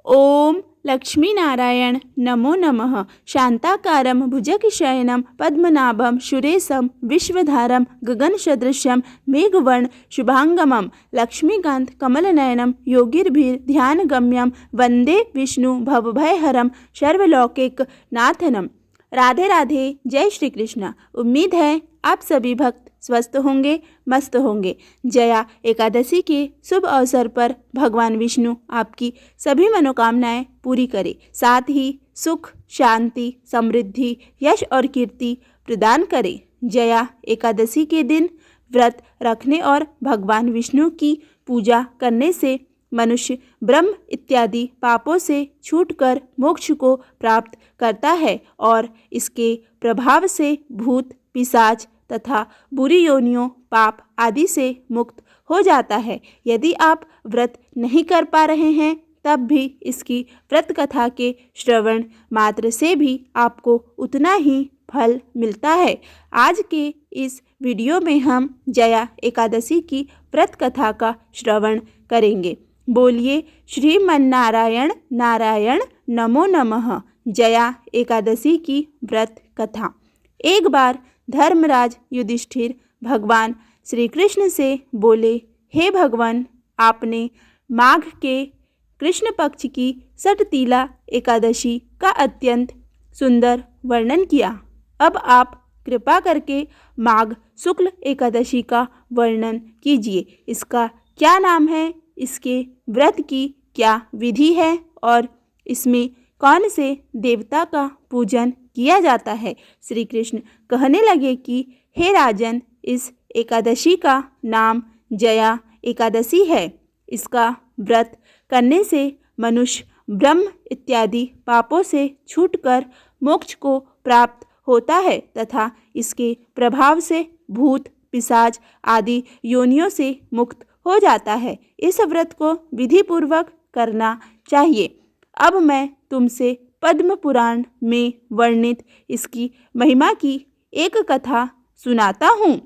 ओम लक्ष्मी नारायण नमो नमः। शांताकारं भुजगशयनं पद्मनाभं सुरेशं विश्वधारं गगनसदृशं मेघवर्ण शुभांगमं लक्ष्मीकांत कमलनयनं योगिर्भिर्ध्यानगम्यं वंदे विष्णु भवभयहरं सर्वलौकिकनाथनम। राधे राधे। जय श्री कृष्ण। उम्मीद है आप सभी भक्त स्वस्थ होंगे, मस्त होंगे। जया एकादशी के शुभ अवसर पर भगवान विष्णु आपकी सभी मनोकामनाएं पूरी करे, साथ ही सुख, शांति, समृद्धि, यश और कीर्ति प्रदान करे। जया एकादशी के दिन व्रत रखने और भगवान विष्णु की पूजा करने से मनुष्य ब्रह्म इत्यादि पापों से छूटकर मोक्ष को प्राप्त करता है और इसके प्रभाव से भूत, पिशाच तथा बुरी योनियों, पाप आदि से मुक्त हो जाता है। यदि आप व्रत नहीं कर पा रहे हैं तब भी इसकी व्रत कथा के श्रवण मात्र से भी आपको उतना ही फल मिलता है। आज के इस वीडियो में हम जया एकादशी की व्रत कथा का श्रवण करेंगे। बोलिए श्रीमन्नारायण नारायण नमो नमः। जया एकादशी की व्रत कथा। एक बार धर्मराज युधिष्ठिर भगवान श्री कृष्ण से बोले, हे भगवान, आपने माघ के कृष्ण पक्ष की षटतिला एकादशी का अत्यंत सुंदर वर्णन किया। अब आप कृपा करके माघ शुक्ल एकादशी का वर्णन कीजिए। इसका क्या नाम है, इसके व्रत की क्या विधि है और इसमें कौन से देवता का पूजन किया जाता है। श्री कृष्ण कहने लगे कि हे राजन, इस एकादशी का नाम जया एकादशी है। इसका व्रत करने से मनुष्य ब्रह्म इत्यादि पापों से छूटकर मोक्ष को प्राप्त होता है तथा इसके प्रभाव से भूत, पिशाच आदि योनियों से मुक्त हो जाता है। इस व्रत को विधि पूर्वक करना चाहिए। अब मैं तुमसे पद्म पुराण में वर्णित इसकी महिमा की एक कथा सुनाता हूँ।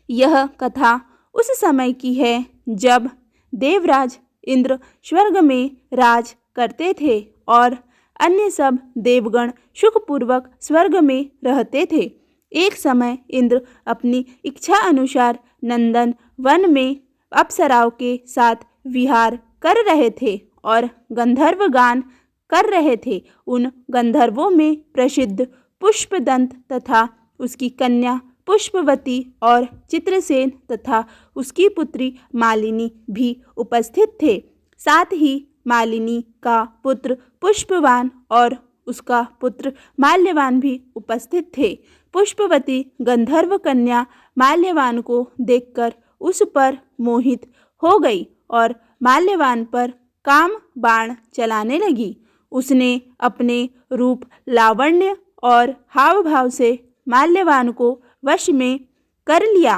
यह कथा उस समय की है जब देवराज इंद्र स्वर्ग में राज करते थे और अन्य सब देवगण सुखपूर्वक स्वर्ग में रहते थे। एक समय इंद्र अपनी इच्छा अनुसार नंदन वन में अप्सराओं के साथ विहार कर रहे थे और गंधर्व गान कर रहे थे। उन गंधर्वों में प्रसिद्ध पुष्पदंत तथा उसकी कन्या पुष्पवती और चित्रसेन तथा उसकी पुत्री मालिनी भी उपस्थित थे। साथ ही मालिनी का पुत्र पुष्पवान और उसका पुत्र माल्यवान भी उपस्थित थे। पुष्पवती गंधर्व कन्या माल्यवान को देखकर उस पर मोहित हो गई और माल्यवान पर काम बाण चलाने लगी। उसने अपने रूप, लावण्य और हाव भाव से माल्यवान को वश में कर लिया।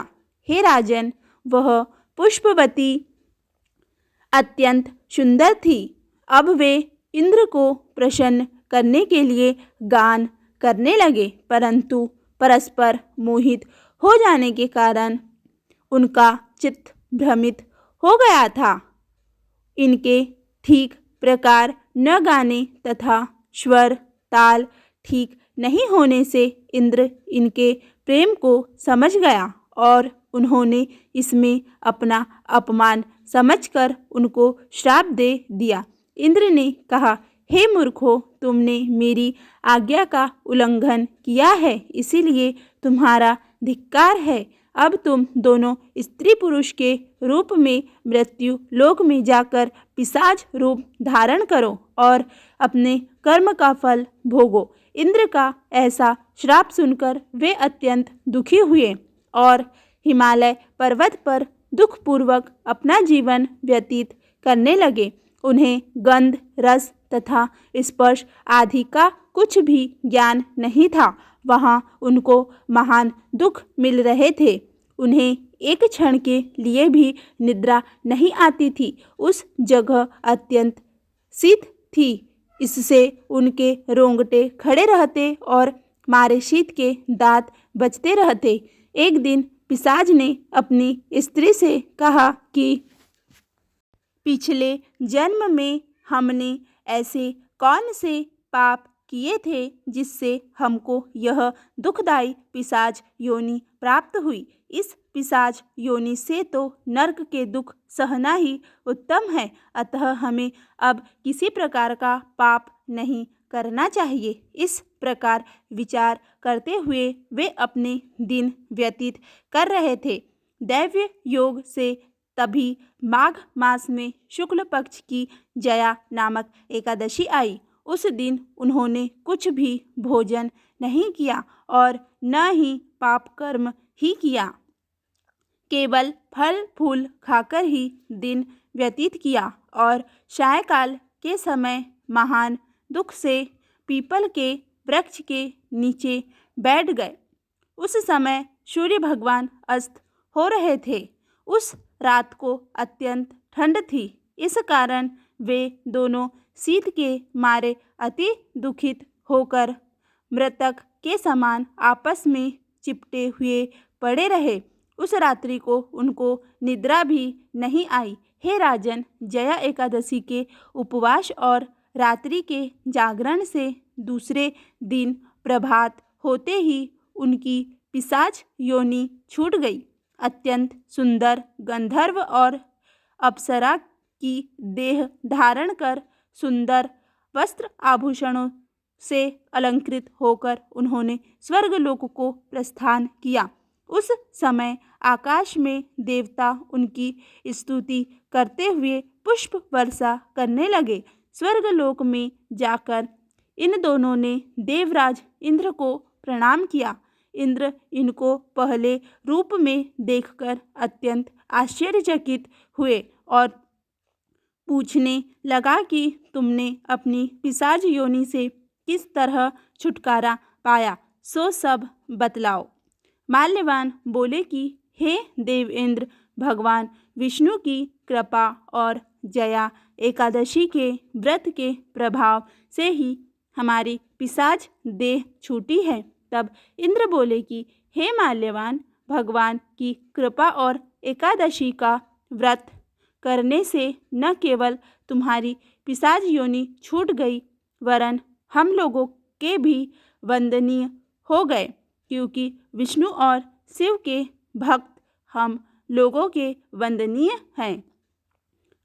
हे राजन, वह पुष्पवती अत्यंत सुंदर थी। अब वे इंद्र को प्रसन्न करने के लिए गान करने लगे, परंतु परस्पर मोहित हो जाने के कारण उनका चित्त भ्रमित हो गया था। इनके ठीक प्रकार न गाने तथा स्वर ताल ठीक नहीं होने से इंद्र इनके प्रेम को समझ गया और उन्होंने इसमें अपना अपमान समझकर उनको श्राप दे दिया। इंद्र ने कहा, हे मूर्खों, तुमने मेरी आज्ञा का उल्लंघन किया है, इसीलिए तुम्हारा धिक्कार है। अब तुम दोनों स्त्री पुरुष के रूप में मृत्यु लोक में जाकर पिशाच रूप धारण करो और अपने कर्म का फल भोगो। इंद्र का ऐसा श्राप सुनकर वे अत्यंत दुखी हुए और हिमालय पर्वत पर दुखपूर्वक अपना जीवन व्यतीत करने लगे। उन्हें गंध, रस तथा स्पर्श आदि का कुछ भी ज्ञान नहीं था। वहाँ उनको महान दुख मिल रहे थे। उन्हें एक क्षण के लिए भी निद्रा नहीं आती थी। उस जगह अत्यंत शीत थी, इससे उनके रोंगटे खड़े रहते और मारे शीत के दांत बजते रहते। एक दिन पिशाच ने अपनी स्त्री से कहा कि पिछले जन्म में हमने ऐसे कौन से पाप किए थे जिससे हमको यह दुखदाई पिशाच योनि प्राप्त हुई। इस पिशाच योनि से तो नरक के दुख सहना ही उत्तम है। अतः हमें अब किसी प्रकार का पाप नहीं करना चाहिए। इस प्रकार विचार करते हुए वे अपने दिन व्यतीत कर रहे थे। दैव्य योग से तभी माघ मास में शुक्ल पक्ष की जया नामक एकादशी आई। उस दिन उन्होंने कुछ भी भोजन नहीं किया और न ही पाप कर्म ही किया, केवल फल फूल खाकर ही दिन व्यतीत किया और सायंकाल के समय महान दुख से पीपल के वृक्ष के नीचे बैठ गए। उस समय सूर्य भगवान अस्त हो रहे थे। उस रात को अत्यंत ठंड थी। इस कारण वे दोनों शीत के मारे अति दुखित होकर मृतक के समान आपस में चिपटे हुए पड़े रहे। उस रात्रि को उनको निद्रा भी नहीं आई। हे राजन, जया एकादशी के उपवास और रात्रि के जागरण से दूसरे दिन प्रभात होते ही उनकी पिशाच योनि छूट गई। अत्यंत सुंदर गंधर्व और अप्सरा की देह धारण कर सुंदर वस्त्र आभूषणों से अलंकृत होकर उन्होंने स्वर्गलोक को प्रस्थान किया। उस समय आकाश में देवता उनकी स्तुति करते हुए पुष्प वर्षा करने लगे। स्वर्गलोक में जाकर इन दोनों ने देवराज इंद्र को प्रणाम किया। इंद्र इनको पहले रूप में देखकर अत्यंत आश्चर्यचकित हुए और पूछने लगा कि तुमने अपनी पिशाच योनि से किस तरह छुटकारा पाया, सो सब बतलाओ। माल्यवान बोले कि हे देवेंद्र, भगवान विष्णु की कृपा और जया एकादशी के व्रत के प्रभाव से ही हमारी पिशाच देह छूटी है। तब इंद्र बोले कि हे माल्यवान, भगवान की कृपा और एकादशी का व्रत करने से न केवल तुम्हारी पिशाच योनि छूट गई, वरन हम लोगों के भी वंदनीय हो गए, क्योंकि विष्णु और शिव के भक्त हम लोगों के वंदनीय हैं।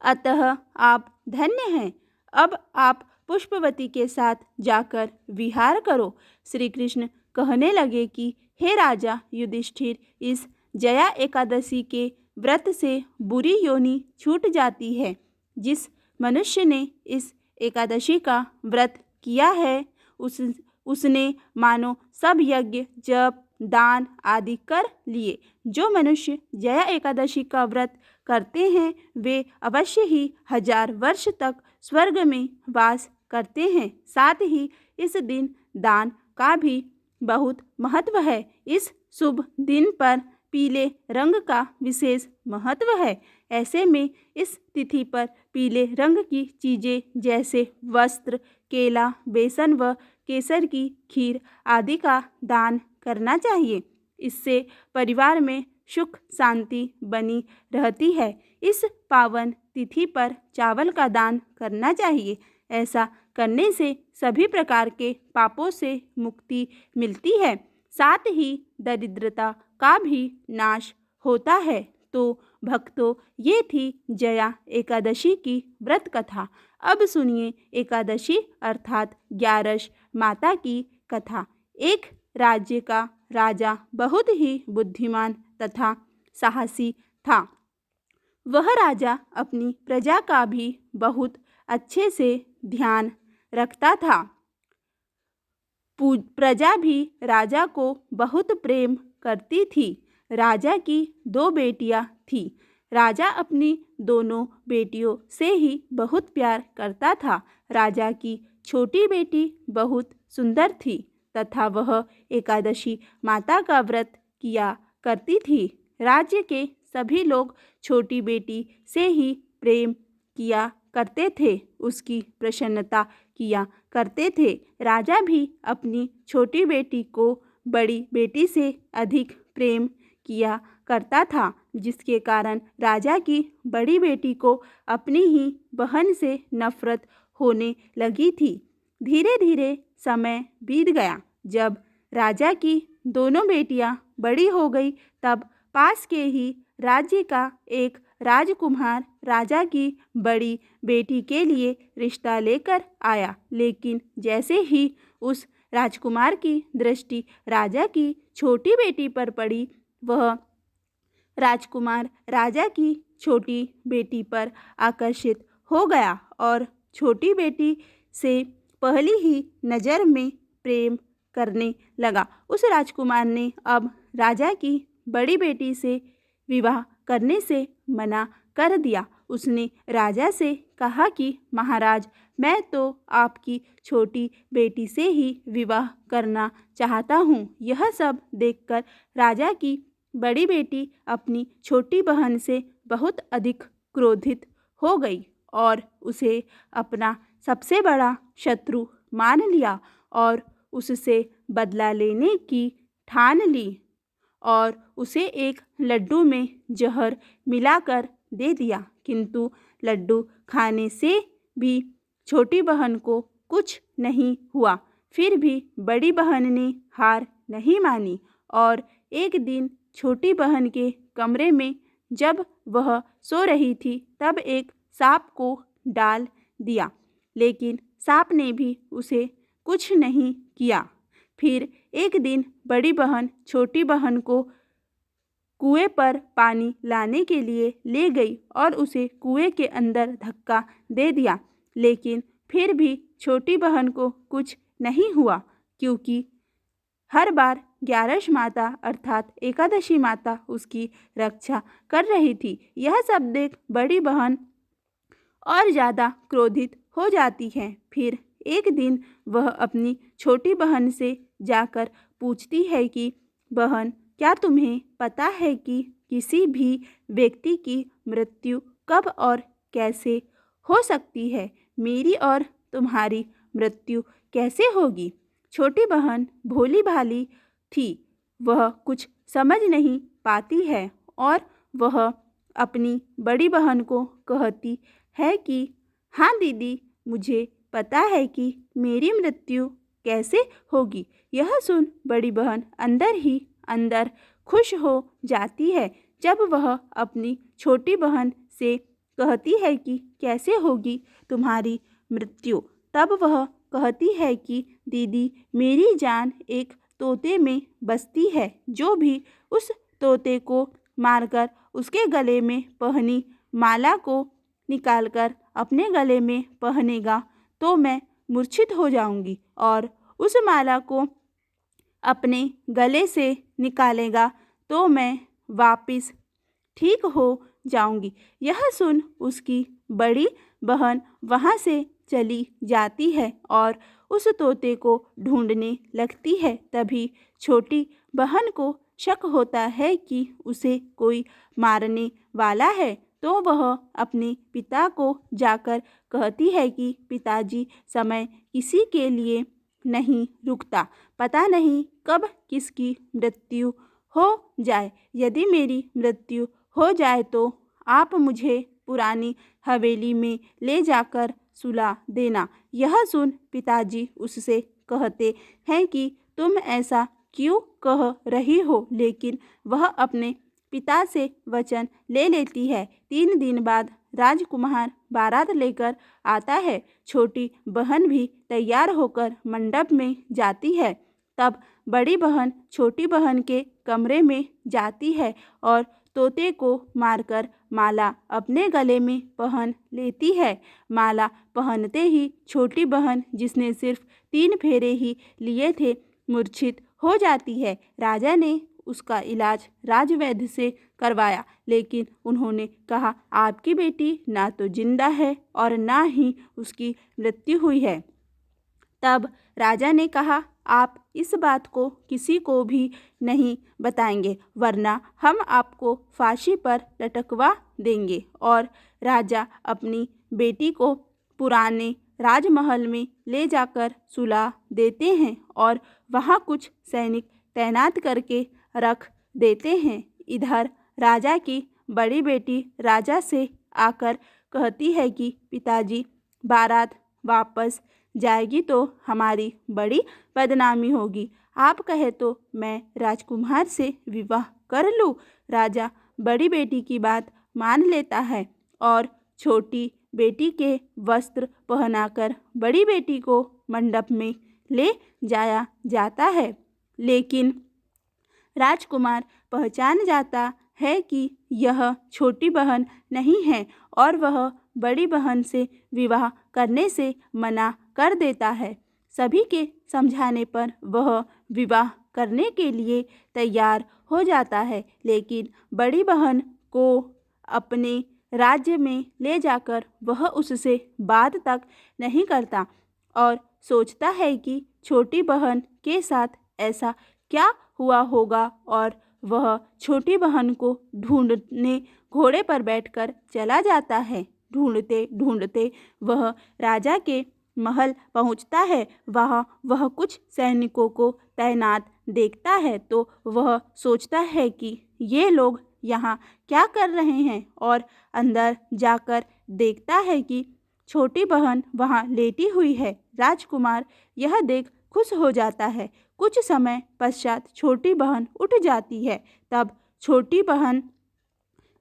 अतः आप धन्य हैं। अब आप पुष्पवती के साथ जाकर विहार करो। श्री कृष्ण कहने लगे कि हे राजा युधिष्ठिर, इस जया एकादशी के व्रत से बुरी योनि छूट जाती है। जिस मनुष्य ने इस एकादशी का व्रत किया है उसने मानो सब यज्ञ जप दान आदि कर लिए। जो मनुष्य जया एकादशी का व्रत करते हैं वे अवश्य ही 1000 वर्ष तक स्वर्ग में वास करते हैं। साथ ही इस दिन दान का भी बहुत महत्व है। इस शुभ दिन पर पीले रंग का विशेष महत्व है। ऐसे में इस तिथि पर पीले रंग की चीज़ें जैसे वस्त्र, केला, बेसन व केसर की खीर आदि का दान करना चाहिए। इससे परिवार में सुख शांति बनी रहती है। इस पावन तिथि पर चावल का दान करना चाहिए। ऐसा करने से सभी प्रकार के पापों से मुक्ति मिलती है। साथ ही दरिद्रता का भी नाश होता है। तो भक्तों, ये थी जया एकादशी की व्रत कथा। अब सुनिए एकादशी अर्थात 11 माता की कथा। एक राज्य का राजा बहुत ही बुद्धिमान तथा साहसी था। वह राजा अपनी प्रजा का भी बहुत अच्छे से ध्यान रखता था। प्रजा भी राजा को बहुत प्रेम करती थी। राजा की 2 बेटियां थीं। राजा अपनी दोनों बेटियों से ही बहुत प्यार करता था। राजा की छोटी बेटी बहुत सुंदर थी तथा वह एकादशी माता का व्रत किया करती थी। राज्य के सभी लोग छोटी बेटी से ही प्रेम किया करते थे, उसकी प्रसन्नता किया करते थे। राजा भी अपनी छोटी बेटी को बड़ी बेटी से अधिक प्रेम किया करता था, जिसके कारण राजा की बड़ी बेटी को अपनी ही बहन से नफरत होने लगी थी। धीरे धीरे समय बीत गया। जब राजा की दोनों बेटियां बड़ी हो गई तब पास के ही राज्य का एक राजकुमार राजा की बड़ी बेटी के लिए रिश्ता लेकर आया। लेकिन जैसे ही उस राजकुमार की दृष्टि राजा की छोटी बेटी पर पड़ी, वह राजकुमार राजा की छोटी बेटी पर आकर्षित हो गया और छोटी बेटी से पहली ही नज़र में प्रेम करने लगा। उस राजकुमार ने अब राजा की बड़ी बेटी से विवाह करने से मना कर दिया। उसने राजा से कहा कि महाराज, मैं तो आपकी छोटी बेटी से ही विवाह करना चाहता हूँ। यह सब देखकर राजा की बड़ी बेटी अपनी छोटी बहन से बहुत अधिक क्रोधित हो गई और उसे अपना सबसे बड़ा शत्रु मान लिया और उससे बदला लेने की ठान ली और उसे एक लड्डू में जहर मिलाकर दे दिया। किंतु लड्डू खाने से भी छोटी बहन को कुछ नहीं हुआ। फिर भी बड़ी बहन ने हार नहीं मानी और एक दिन छोटी बहन के कमरे में जब वह सो रही थी तब एक सांप को डाल दिया, लेकिन सांप ने भी उसे कुछ नहीं किया। फिर एक दिन बड़ी बहन छोटी बहन को कुएं पर पानी लाने के लिए ले गई और उसे कुएं के अंदर धक्का दे दिया, लेकिन फिर भी छोटी बहन को कुछ नहीं हुआ, क्योंकि हर बार 11 माता अर्थात एकादशी माता उसकी रक्षा कर रही थी। यह सब देख बड़ी बहन और ज़्यादा क्रोधित हो जाती है। फिर एक दिन वह अपनी छोटी बहन से जाकर पूछती है कि बहन, क्या तुम्हें पता है कि किसी भी व्यक्ति की मृत्यु कब और कैसे हो सकती है? मेरी और तुम्हारी मृत्यु कैसे होगी? छोटी बहन भोली भाली थी, वह कुछ समझ नहीं पाती है और वह अपनी बड़ी बहन को कहती है कि हाँ दीदी, मुझे पता है कि मेरी मृत्यु कैसे होगी। यह सुन बड़ी बहन अंदर ही अंदर खुश हो जाती है। जब वह अपनी छोटी बहन से कहती है कि कैसे होगी तुम्हारी मृत्यु, तब वह कहती है कि दीदी, मेरी जान एक तोते में बसती है। जो भी उस तोते को मारकर उसके गले में पहनी माला को निकालकर अपने गले में पहनेगा तो मैं मूर्छित हो जाऊंगी, और उस माला को अपने गले से निकालेगा तो मैं वापस ठीक हो जाऊंगी। यह सुन उसकी बड़ी बहन वहाँ से चली जाती है और उस तोते को ढूंढने लगती है। तभी छोटी बहन को शक होता है कि उसे कोई मारने वाला है, तो वह अपने पिता को जाकर कहती है कि पिताजी, समय किसी के लिए नहीं रुकता, पता नहीं कब किसकी मृत्यु हो जाए। यदि मेरी मृत्यु हो जाए तो आप मुझे पुरानी हवेली में ले जाकर सुला देना। यह सुन पिताजी उससे कहते हैं कि तुम ऐसा क्यों कह रही हो, लेकिन वह अपने पिता से वचन ले लेती है। 3 दिन बाद राजकुमार बारात लेकर आता है। छोटी बहन भी तैयार होकर मंडप में जाती है। तब बड़ी बहन छोटी बहन के कमरे में जाती है और तोते को मारकर माला अपने गले में पहन लेती है। माला पहनते ही छोटी बहन, जिसने सिर्फ 3 फेरे ही लिए थे, मूर्छित हो जाती है। राजा ने उसका इलाज राजवैद्य से करवाया, लेकिन उन्होंने कहा आपकी बेटी ना तो जिंदा है और ना ही उसकी मृत्यु हुई है। तब राजा ने कहा आप इस बात को किसी को भी नहीं बताएंगे, वरना हम आपको फांसी पर लटकवा देंगे। और राजा अपनी बेटी को पुराने राजमहल में ले जाकर सुला देते हैं और वहाँ कुछ सैनिक तैनात करके रख देते हैं। इधर राजा की बड़ी बेटी राजा से आकर कहती है कि पिताजी, बारात वापस जाएगी तो हमारी बड़ी बदनामी होगी। आप कहे तो मैं राजकुमार से विवाह कर लूँ। राजा बड़ी बेटी की बात मान लेता है और छोटी बेटी के वस्त्र पहनाकर बड़ी बेटी को मंडप में ले जाया जाता है। लेकिन राजकुमार पहचान जाता है कि यह छोटी बहन नहीं है और वह बड़ी बहन से विवाह करने से मना कर देता है। सभी के समझाने पर वह विवाह करने के लिए तैयार हो जाता है, लेकिन बड़ी बहन को अपने राज्य में ले जाकर वह उससे बात तक नहीं करता और सोचता है कि छोटी बहन के साथ ऐसा क्या हुआ होगा और वह छोटी बहन को ढूंढने घोड़े पर बैठकर चला जाता है। ढूंढते ढूंढते वह राजा के महल पहुंचता है। वहाँ वह कुछ सैनिकों को तैनात देखता है तो वह सोचता है कि ये लोग यहाँ क्या कर रहे हैं और अंदर जाकर देखता है कि छोटी बहन वहाँ लेटी हुई है। राजकुमार यह देख खुश हो जाता है। कुछ समय पश्चात छोटी बहन उठ जाती है। तब छोटी बहन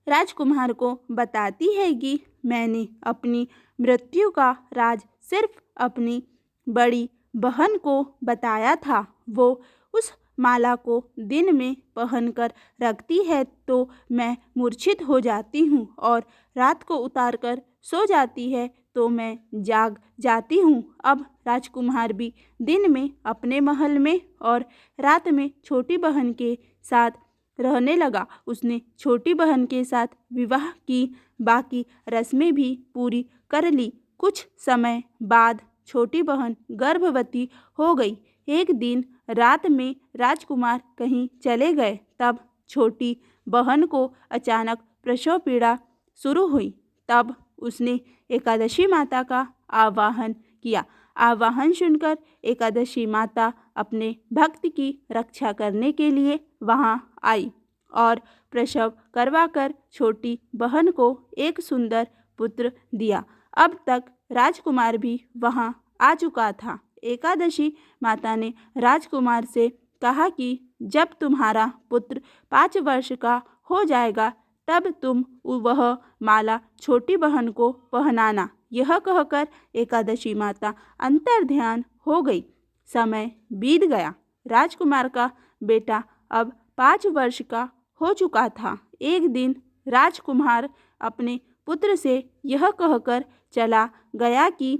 राजकुमार को बताती है कि मैंने अपनी मृत्यु का राज सिर्फ अपनी बड़ी बहन को बताया था। वो उस माला को दिन में पहनकर रखती है तो मैं मूर्छित हो जाती हूँ और रात को उतारकर सो जाती है तो मैं जाग जाती हूँ। अब राजकुमार भी दिन में अपने महल में और रात में छोटी बहन के साथ रहने लगा। उसने छोटी बहन के साथ विवाह की बाकी रस्में भी पूरी कर ली। कुछ समय बाद छोटी बहन गर्भवती हो गई। एक दिन रात में राजकुमार कहीं चले गए, तब छोटी बहन को अचानक प्रसव पीड़ा शुरू हुई। तब उसने एकादशी माता का आवाहन किया। आवाहन सुनकर एकादशी माता अपने भक्त की रक्षा करने के लिए वहां आई और प्रसव करवाकर छोटी बहन को एक सुंदर पुत्र दिया। अब तक राजकुमार भी वहां आ चुका था। एकादशी माता ने राजकुमार से कहा कि जब तुम्हारा पुत्र 5 वर्ष का हो जाएगा तब तुम वह माला छोटी बहन को पहनाना। यह कहकर एकादशी माता अंतर्ध्यान हो गई। समय बीत गया। राजकुमार का बेटा अब 5 वर्ष का हो चुका था। एक दिन राजकुमार अपने पुत्र से यह कहकर चला गया कि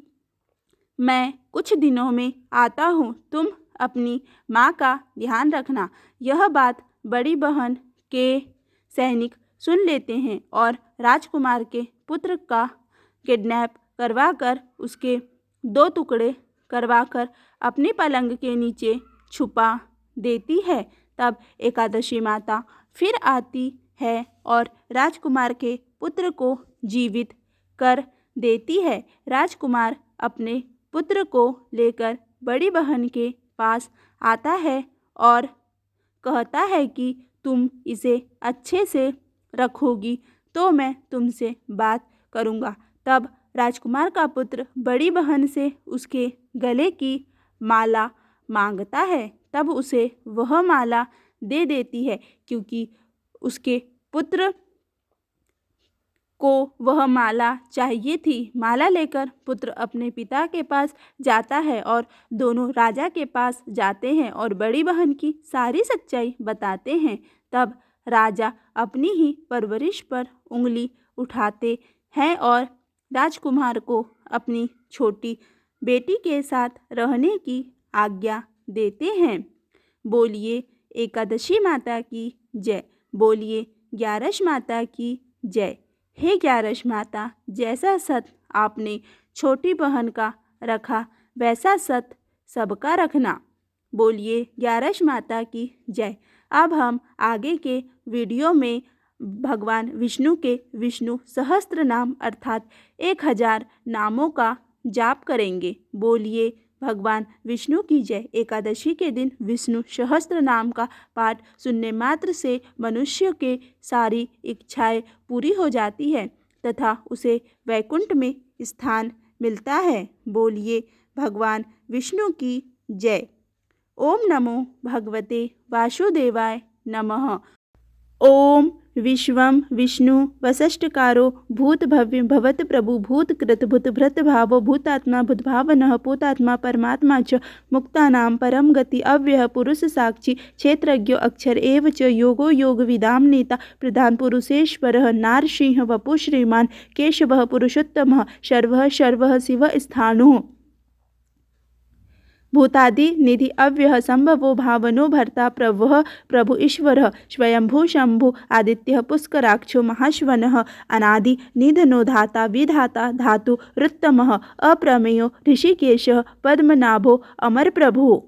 मैं कुछ दिनों में आता हूँ, तुम अपनी माँ का ध्यान रखना। यह बात बड़ी बहन के सैनिक सुन लेते हैं और राजकुमार के पुत्र का किडनैप करवाकर उसके 2 टुकड़े करवाकर अपनी पलंग के नीचे छुपा देती है। तब एकादशी माता फिर आती है और राजकुमार के पुत्र को जीवित कर देती है। राजकुमार अपने पुत्र को लेकर बड़ी बहन के पास आता है और कहता है कि तुम इसे अच्छे से रखोगी तो मैं तुमसे बात करूँगा। तब राजकुमार का पुत्र बड़ी बहन से उसके गले की माला मांगता है। तब उसे वह माला दे देती है क्योंकि उसके पुत्र को वह माला चाहिए थी। माला लेकर पुत्र अपने पिता के पास जाता है और दोनों राजा के पास जाते हैं और बड़ी बहन की सारी सच्चाई बताते हैं। तब राजा अपनी ही परवरिश पर उंगली उठाते हैं और राजकुमार को अपनी छोटी बेटी के साथ रहने की आज्ञा देते हैं। बोलिए एकादशी माता की जय। बोलिए ग्यारस माता की जय। हे ग्यारस माता, जैसा सत आपने छोटी बहन का रखा वैसा सत सबका रखना। बोलिए ग्यारस माता की जय। अब हम आगे के वीडियो में भगवान विष्णु के विष्णु सहस्त्र नाम अर्थात 1000 नामों का जाप करेंगे। बोलिए भगवान विष्णु की जय। एकादशी के दिन विष्णु सहस्त्र नाम का पाठ सुनने मात्र से मनुष्य के सारी इच्छाएं पूरी हो जाती है तथा उसे वैकुंठ में स्थान मिलता है। बोलिए भगवान विष्णु की जय। ओम नमो भगवते वासुदेवाय नमः। ओम विश्वं विष्णु वसिष्ठकारो भूत भव्य भवत प्रभु भूत कृत भूत भृत भावो भूतात्मा भूतभावनः पूतात्मा परमात्मा च मुक्तानां परम गति अव्यय पुरुष साक्षी क्षेत्रज्ञो अक्षर एव च योगो योगविदां नेता प्रधान पुरुषेश्वरः नारसिंह वपु श्रीमान् केशवः पुरुषोत्तमः शर्वः शर्वः शिव स्थाणुः भूतादि निधि अव्यय संभवो भावनो भर्ता प्रभुः प्रभु ईश्वरः स्वयंभू शंभु आदित्य पुष्कराक्षो महाश्वनः अनादि निधनो धाता विधाता धातु रुत्तमः अप्रमेयो ऋषिकेशः पद्मनाभो अमर प्रभु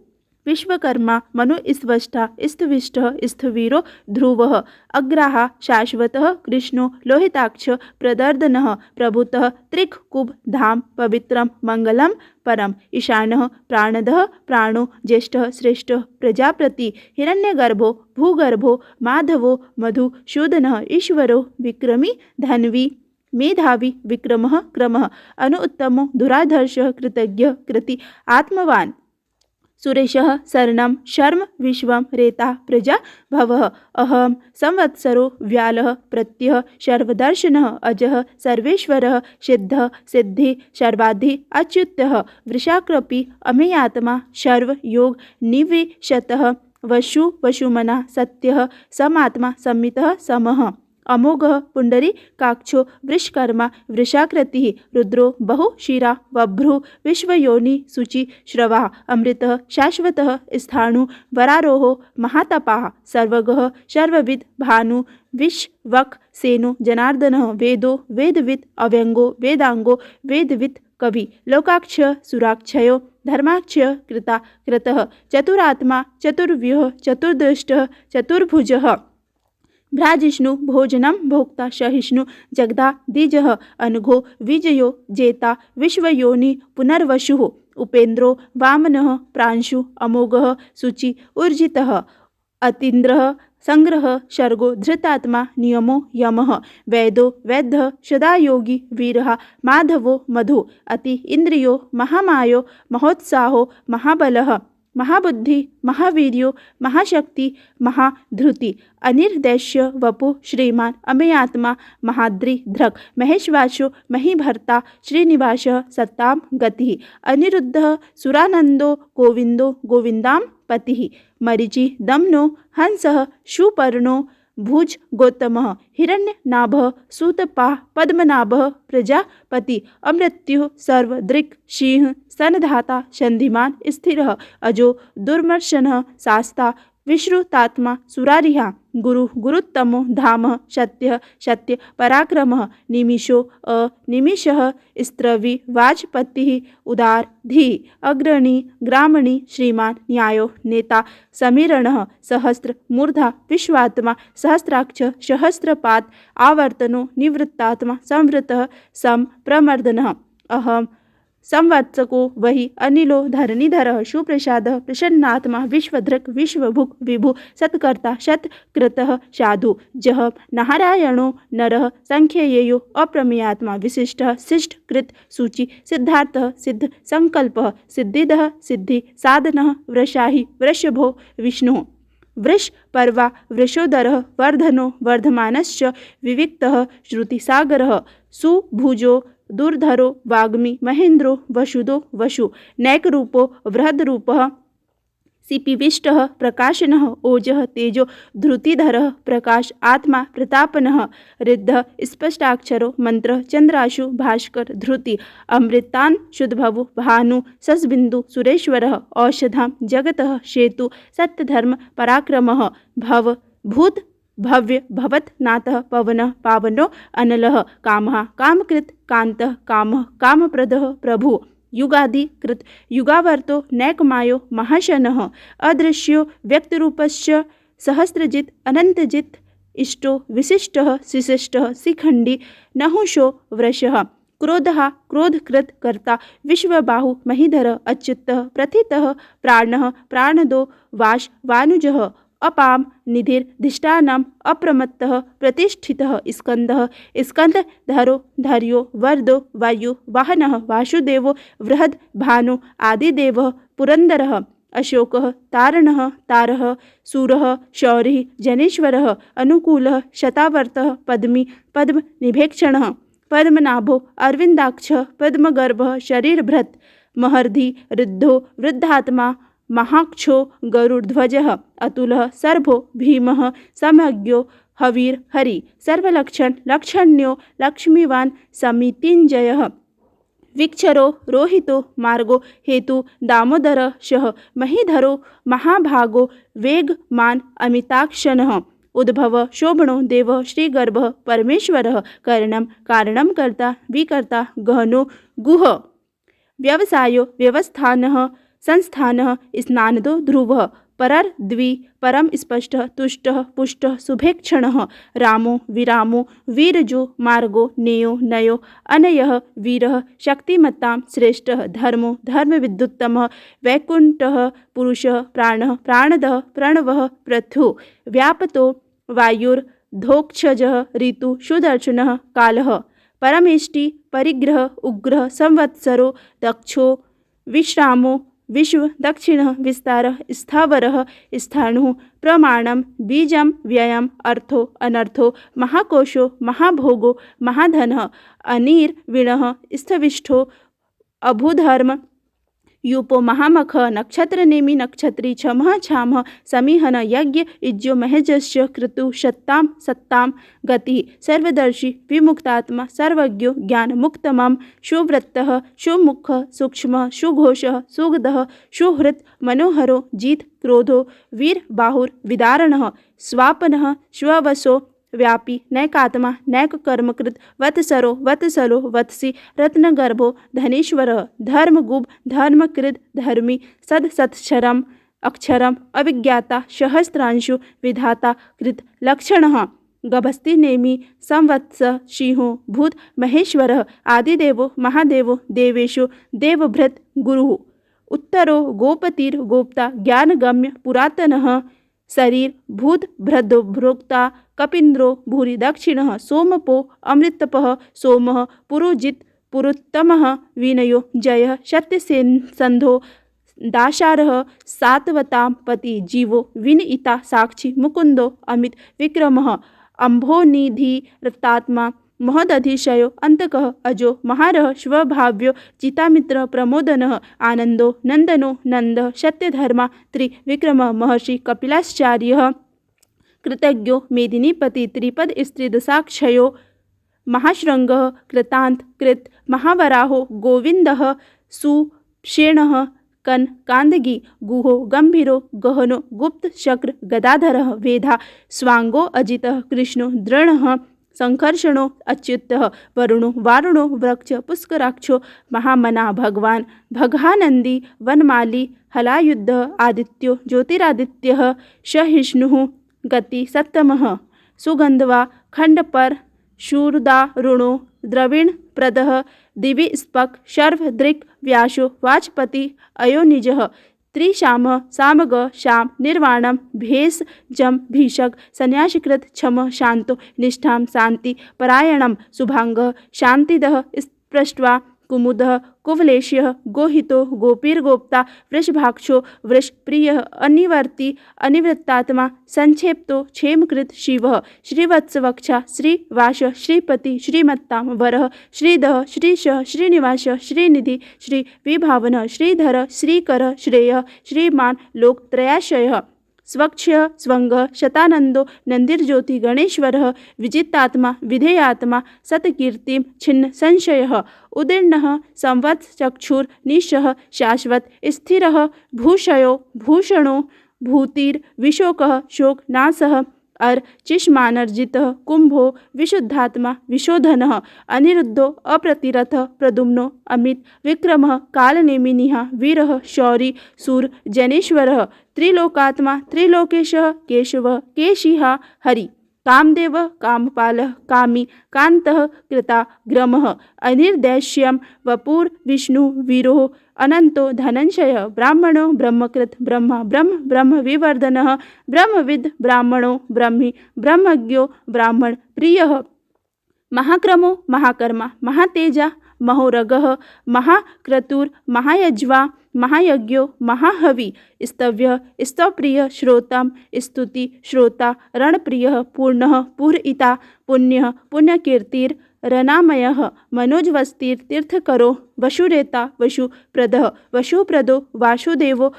विश्वकर्मा मनुस्वष्टा स्थविष्ठः स्थवीरो ध्रुवः अग्राः शाश्वतः कृष्णो लोहिताक्ष प्रदर्दनः प्रभुतः त्रिककुब धाम पवित्रं मंगलम परम ईशानः प्राणदः प्राणो ज्येष्ठः श्रेष्ठः प्रजापति हिरण्यगर्भो भूगर्भो माधवो मधुसूदनः ईश्वरो विक्रमी धन्वी मेधावी विक्रमः क्रमः अनुत्तमो दुराधर्षः कृतज्ञ कृति आत्मवान् सुरेशः शरणं शर्म विश्वं रेता प्रजा भवः अहं संवत्सरो व्यालः प्रत्ययः सर्वदर्शनः अजः सर्वेश्वरः सिद्धः सिद्धि सर्वाधि अच्युतः वृषाकृपि अमेयात्मा सर्व योग निवेशतः वसु वसुमना सत्यः समात्मा संमितः समः अमोघः पुंडरीकाक्षो वृषकर्मा वृषाकृतिः रुद्रो बहुशिरा बभ्रुः विश्वयोनि शुचि श्रवा अमृतः शाश्वतः स्थाणु वरारोहो महातपाः सर्वगः सर्वविद भानु विश्वक सेनो जनार्दनः वेदो वेदविद अव्यंगो वेदांगो वेदविद कवि लोकाक्ष सुराक्षयो धर्माक्ष कृता कृतः चतुरात्मा चतुर्व्यूह चतुर्दृष्टः चतुर्भुजः भ्राजिष्णु भोजनम भोक्ता सहिष्णु जगदा द्विजः अनघो विजयो जेता विश्वयोनि पुनर्वसुः उपेन्द्रो वामनः प्रांशु अमोघः शुचि ऊर्जितः अतीन्द्रः संग्रह सर्गो धृतात्मा नियमो यमः वैदो वैद्यः सदा योगी वीरः माधवो मधु अति इंद्रियो महामायो महोत्साहो महाबलः महाबुद्धि महावीर्यो महाशक्ति महाधृति अनिर्देश्य वपु श्रीमान अमेयात्मा महाद्रि धृक् महेश्वासो महीभर्ता श्रीनिवासः सत्तां गतिः अनिरुद्धः सुरानंदो गोविंदो गोविंदां पतिः मरीचि दमनो हंसः सुपर्णो भुज गौतमः हिरण्यनाभः सूतपाः पद्मनाभः प्रजापति अमृत्युः सर्वदृक् सिंह सनधाता संधिमान स्थिरः अजो दुर्मर्शनः शास्ता विश्रुतात्मा सुरारिहा गुरु गुरुत्तमो धामः सत्यः सत्य पराक्रमः निमिषो अनिमिषः स्त्रवी वाजपतिः उदार धी अग्रणी ग्रामणी श्रीमान न्यायो नेता समीरणः सहस्र मूर्धा विश्वात्मा सहस्राक्ष सहस्रपात आवर्तनो निवृत्तात्मा संवृतः सम प्रमर्दनः अहम संवत्सको वही अनिलो धरणीधरः सुप्रसादः प्रसन्नात्मा विश्वधृक् विश्वभुक् विभु सत्कर्ता सत्कृतः साधु जह नारायणो नरः संख्येयो अप्रमेयात्मा विशिष्टः शिष्टकृत सूचि सिद्धार्थः सिद्ध संकल्पः सिद्धिदः सिद्धि साधनः वृषाहि वृषभो विष्णुः वृष पर्वा वृषोदरः वर्धनो वर्धमानश्च विविक्तः श्रुतिसागरः सुभुजो दुर्धरो वाग्मी महेन्द्रो वसुदो वसु नैकरूपो बृहद्रूपः सिपिविष्टः प्रकाशनः ओजः तेजो धृतिधरः प्रकाश आत्मा प्रतापनः रिद्धः स्पष्टाक्षरो मंत्र चंद्राशु भास्कर धृति अमृतान शुद्धभवु भानु सस्बिंदु सुरेश्वरः औषधं जगतः सेतु सत्यधर्म पराक्रमः भव भूत भव्य भवतनाथः पवनः पावनो अनलः कामः कामकृत कांतः कामः कामप्रदः प्रभु युगादिकृत युगावर्तो नैकमायो महाशनः अदृश्यो व्यक्तिरूपस्य सहस्रजित अनंतजित इष्टो विशिष्टः शिशिष्टः शिखंडी नहुषो वृषः क्रोधः क्रोधकृत कर्ता विश्वबाहु महीधर अच्युतः प्रथितः प्राणः प्राणदो वाश वानुजः अपां निधिर्धिष्ठानम् अप्रमत्तः प्रतिष्ठितः स्कन्दः स्कन्दधरो धैर्यो वर्धो वायु वाहनः वासुदेवो बृहद्भानु आदिदेवः पुरन्दरः अशोकः तारणः तारः सूरः शौरिः जनेश्वरः अनुकूलः शतावर्तः पद्मी पद्मनिभेक्षणः पद्मनाभो अरविन्दाक्षः पद्मगर्भः शरीरभृत् महर्धि ऋद्धो वृद्धात्मा महाक्षो गरुड़ध्वजः अतुलः सर्भो भीमः समज्ञो हवीर हरि सर्वलक्षण लक्षण्यो लक्ष्मीवान् समितिञ्जयः विक्षरो रोहितो मार्गो हेतु दामोदर शः महीधरो महाभागो वेगमान अमिताक्षणः उद्भव शोभनो देवः श्रीगर्भः परमेश्वरः करणं कारणं कर्ता विकर्ता गहनो गुह व्यवसायो व्यवस्थानः संस्थानः स्नानदो ध्रुवः परर्द्वि परम स्पष्टः तुष्टः पुष्टः शुभेक्षणः रामो विरामो वीरजो मार्गो नेयो नयो अनयः वीरः शक्तिमत्तां श्रेष्ठः धर्मो धर्मविद्युत्तमः वैकुण्ठः पुरुषः प्राणः प्राणदः प्रणवः पृथु व्यापतो वायुर्धोक्षजः ऋतु सुदर्शनः कालः परमेष्टि परिग्रह उग्रः संवत्सरो दक्षो विश्रामो विश्व दक्षिणः विस्तारः स्थावरः स्थाणुः प्रमाणं बीजं व्ययम् अर्थो अनर्थो महाकोशो महाभोगो महाधनः अनिर्विणः स्थविष्ठो अभूधर्म यूपो महामख नक्षत्रनेमि नक्षत्री छमः छामः समीहन यज्ञ इज्जो महजस्य कृतु सत्तां सत्तां गतिः सर्वदर्शी विमुक्तात्मा सर्वज्ञो ज्ञानमुक्तमं सुव्रतः सुमुखः सूक्ष्मः सुघोषः सुगदः सुहृत् मनोहरो जित क्रोधो वीर बाहुर्विदारणः स्वापनः स्ववशो व्यापी नैकात्मा नैककर्मकृत वत्सरो वत्सलो वत्सी रत्नगर्भो धनेश्वरः धर्मगुभ धर्मकृत धर्मी सत्सत्क्षरम् अक्षरम् अविज्ञाता सहस्रांशु विधाता कृत लक्षणः गभस्ति नेमि संवत्स सिंहो भूत महेश्वरः आदिदेवो महादेवो देवेशो देवभृत गुरुः उत्तरो गोपतिर्गोप्ता ज्ञानगम्य पुरातनः शरीर भूत भ्रदो भ्रोक्ता कपिन्द्रो भूरि दक्षिणः सोमपो अमृतपः सोमः पुरोजित पुरुत्तमः विनयो जयः सत्यसेनसन्धो दाशारः सात्वतां पति जीवो विनयिता साक्षी मुकुंदो अमित विक्रमः अम्भोनिधि रतात्मा महदधिशयो अंतकः अजो महारः स्वभाव्यो चितामित्र प्रमोदनः आनंदो नंदनो नंदः सत्यधर्मा त्रिविक्रमः महर्षि कपिलाचार्यः कृतज्ञो मेदिनीपति त्रिपद स्त्रीदशाक्षयो महाशृंगः कृतांत कृत महावराहो गोविंदः सुषेणः कांदगी गुहो गंभीरो गहनो गुप्त शक्र गदाधरः वेधा स्वांगो अजितः कृष्णो दृढ़ः संकर्षणो अच्युतः वरुणो वारुणो वृक्ष पुष्कराक्षो महामना भगवान भगानंदी वनमाली हलायुद्ध आदित्यो ज्योतिरादित्यः सहिष्णुः गति सप्तमः सुगंधवा खंडपर शूरदारुणो द्रविण प्रदः दिवि स्पक शर्वदृक् व्यासो वाचपति अयोनिजः त्रिशाम सामग शाम निर्वाणम भेष जम भीषक संन्यासीकृत क्षम शांतो निष्ठां शांति परायणम शुभांग शांतिदः स्पृष्ट्वा कुमुदः कुवलेश्यः गोहितो गोपीर्गोप्ता वृषभाक्षो वृषप्रियः अनिवर्ति अनिवृत्तात्मा संक्षेप्तो क्षेमकृत शिवः श्रीवत्सवक्षा श्रीवास श्रीपति श्रीमत्तां वरः श्रीदः श्रीशः श्रीनिवासः श्रीनिधि श्रीविभावनः श्रीधर श्रीकर श्रेयः श्रीमान लोकत्रयाश्रयः स्वक्ष्य स्वंग शतानंदो नंदिर्ज्योति गणेश्वरः विजितात्मा विधेयात्मा सतकीर्तिं छिन्न संशयः उदीर्णः संवत्सचक्षुर्निशः शाश्वत स्थिरः भूषयो भूषणो भूतिर्विशोकः शोकनाशः अर्चिष्मानर्जितः कुंभो विशुद्धात्मा विशोधनः अनिरुद्धो अप्रतिरथः प्रद्युम्नो अमित विक्रमः कालनेमिनिः वीरः शौरी सूर जनेश्वरः त्रिलोकात्मा त्रिलोकेशः केशवः केशिः हरि कामदेवः कामपालः कामी कांतः कृता ग्रमः अनिर्देश्यं वपुर्विष्णु वीरो अनंतो धनंजय ब्राह्मणो ब्रह्मकृत ब्रह्मा ब्रह्म ब्रह्म विवर्धनः ब्रह्मविद ब्राह्मणो ब्रह्मी ब्रह्मज्ञो ब्राह्मण प्रियः महाक्रमो महाकर्मा महातेजा महोरगः महाक्रतुर महायज्वा महायज्ञो महाहवि स्तव्य स्तवप्रिय श्रोता स्तुति श्रोता रणप्रिय पूर्णः पूरयिता पुण्यः पुण्यकीर्तिर रनामयः मनोजवस्तिर्तीर्थकरो वशुरेता वशुप्रदः वशुप्रदो वासुदेवो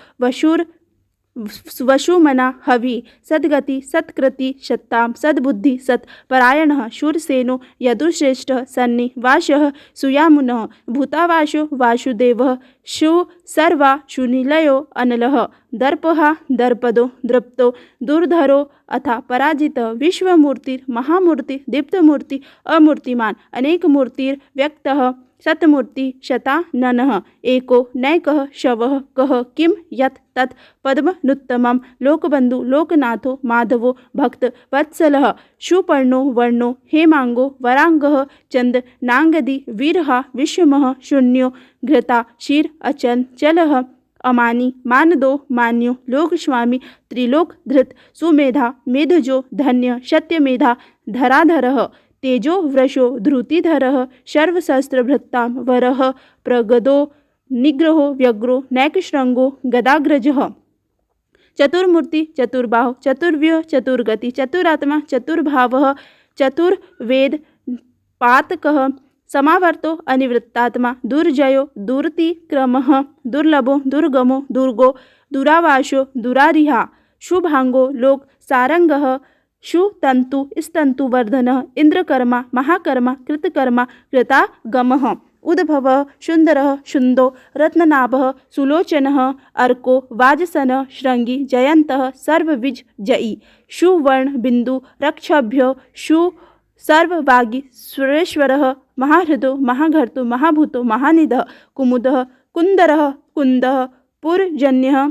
वशुमना हवि सद्गति सत्कृति सत्तां सद्बुद्धि सत्परायणः शूरसेनो यदुश्रेष्ठः सन्निवासः सुयामुनः भूतावासो वासुदेवः सर्वा सुनिलयो अनलः दर्पः दर्पदो दृप्तो दुर्धरो अथा पराजित विश्वमूर्तिर्महामूर्ति दीप्तमूर्ति अमूर्तिमान अनेकमूर्तिर्व्यक्तः शतमूर्ति शताननः एको नैकः शवः कः किं यत् तत् पद्मनुत्तमं लोकबन्धु लोकनाथो माधवो भक्त वत्सलः सुपर्णो वर्णो हेमांगो वरांगः चंदनांगदी वीरः विषमः शून्यो घृता क्षीर अचंचलः अमानी मानदो मान्यो लोकस्वामी त्रिलोक धृत सुमेधा मेधजो धन्य सत्यमेधा धराधरः तेजो वृषो धृतिधरः सर्वशस्त्रभृत्तां वरः प्रगदो निग्रहो व्यग्रो नैकशृंगो गदाग्रजः चतुर्मूर्ति चतुर्बाहु चतुर्व्यूह चतुर्गति चतुरात्मा चतुर्भावः चतुर्वेद पातकः समावर्तो अनिवृत्तात्मा दुर्जयो दुर्तिक्रमः दुर्लभो दुर्गमो दुर्गो दुरावासो दुरारिहा शुभांगो लोक सारंगः शुतंतु स्तंतुवर्धनः इंद्रकर्मा महाकर्मा कृतकर्मा कृतागमः उद्भवः सुंदरः शुंदो रत्ननाभः सुलोचनः अर्को वाजसनः श्रृंगी जयंतः सर्वविज जयी सुवर्ण बिंदु रक्षभ्यो शु सर्ववागी सुरेश्वरः महाहृदो महाघर्तो महाभूतो महानिधः कुमुदः कुंदरः कुंदः पुरजन्यः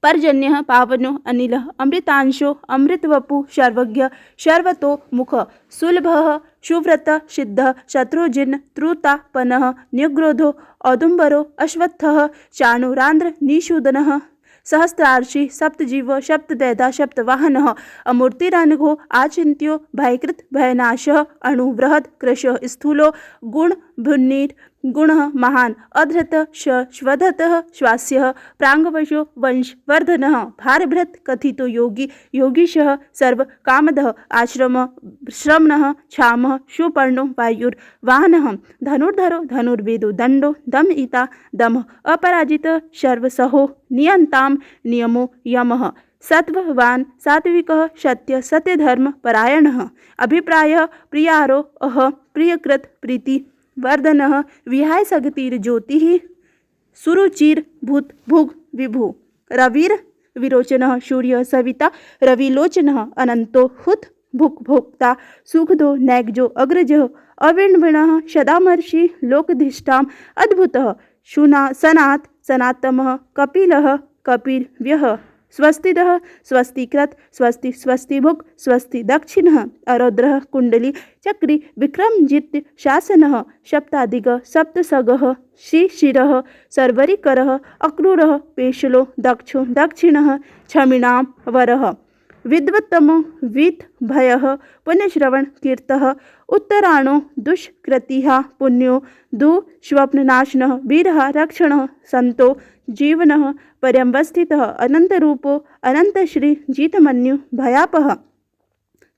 पर्जन्यः पावनो अनिलः अमृतांशो अमृतवपु सर्वज्ञ सर्वतो मुख सुलभः सुव्रत सिद्धः शत्रुजिन त्रुतापनः निग्रोधो औदुम्बरो अश्वत्थः चाणुरांध्र निषूदनः सहस्रार्षि सप्तजीव सप्तदैधा सप्तवाहनः अमूर्तिरनघो आचिन्त्यो भयकृत भयनाशः अणुबृहत् कृशः स्थूलो गुणभुन्नीर गुणः महान अधृत श्वधतः श्वास्यः प्रांगवशो वंशवर्धनः भारभृत कथितो योगी योगीशः सर्वकामदः आश्रम श्रमणः क्षामः सुपर्णो वायुर्वाहनः धनुर्धरो धनुर्वेदो दंडो दमयिता दमः अपराजितः सर्वसहो नियंतां नियमो यमः सत्ववान सात्विकः सत्य सत्यधर्म परायणः अभिप्रायः प्रियारो प्रियकृत प्रीति वर्धनः विहाय सगतिर्ज्योतिः सुरुचिर भूत भुग विभु रविर विरोचनः सूर्य सविता रविलोचनः अनंतो हुत भुक् भोक्ता सुखदो नैकजो अग्रजः अविण्विणः सदामर्षि लोकधिष्ठाम् अद्भुतः सनात् सनातमः कपिलः कपिलव्यः स्वस्तिदः स्वस्तिकृत स्वस्ति स्वस्तिभुक् स्वस्ति दक्षिणः अरौद्रः कुंडली चक्री विक्रमजित् शासनः सप्तादिग सप्तसगः शिशिरः सर्वरिकरः अक्रूरः पेशलो दक्षो दक्षिणः क्षमिणां वरः विद्वत्तमो विद्भयः पुण्यश्रवण कीर्तः उत्तराणो दुष्कृतिः पुण्यो दुःस्वप्ननाशनः वीरः रक्षणः संतो जीवनः पर्यवस्थितः अनंतरूपो अनंतश्री जितमन्यु भयापः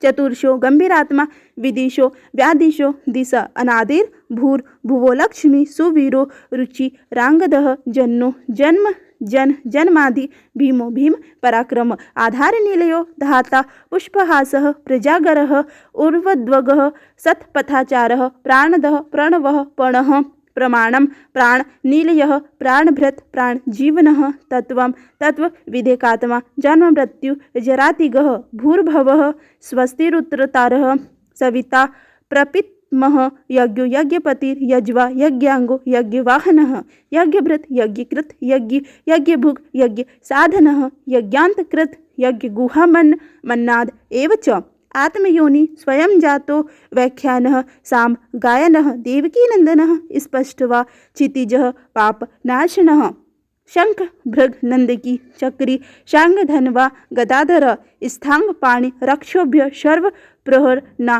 चतुर्षो गंभीरात्मा विदिशो व्यादिशो दिश अनादिर भूर भुवो लक्ष्मी सुवीरो रुचि रांगदः जन्नो जन्म जन जन्मादि भीमो भीम पराक्रम आधार निलयो धाता पुष्पहासः प्रजागरः उर्वद्वगः सत्पथाचारः प्राणदः प्रणवः पणः प्रमाणम प्राण निलयः प्राणभृत प्राण जीवनः तत्वं तत्व विधेकात्मा जन्म मृत्यु जरातिगः भूर्भवः स्वस्तिरुत्रतारः सविता प्रपितमः यज्ञो यज्ञपतिर यज्वा यज्ञांगो यज्ञवाहनः यज्ञभृत यज्ञकृत यज्ञ यज्ञभुग यज्ञ साधनः यज्ञांतकृत यज्ञ गुहामन मन्नाद एव च आत्मयोनि स्वयं जातो व्याख्यानः साम गायनः देवकीनन्दनः स्पष्ट्वा क्षितिजः पापनाशनः शंख भृग नंदकी चक्री शांगधन्वा गदाधर स्थांग पाणि रक्षोभ्य सर्व प्रहरना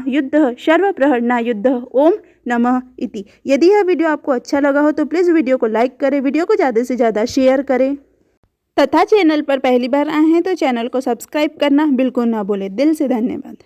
युद्ध ओम नमः इति। यदि यह वीडियो आपको अच्छा लगा हो तो प्लीज़ वीडियो को लाइक करें, वीडियो को ज़्यादा से ज़्यादा शेयर करें तथा चैनल पर पहली बार आए हैं तो चैनल को सब्सक्राइब करना बिल्कुल ना भूलें। दिल से धन्यवाद।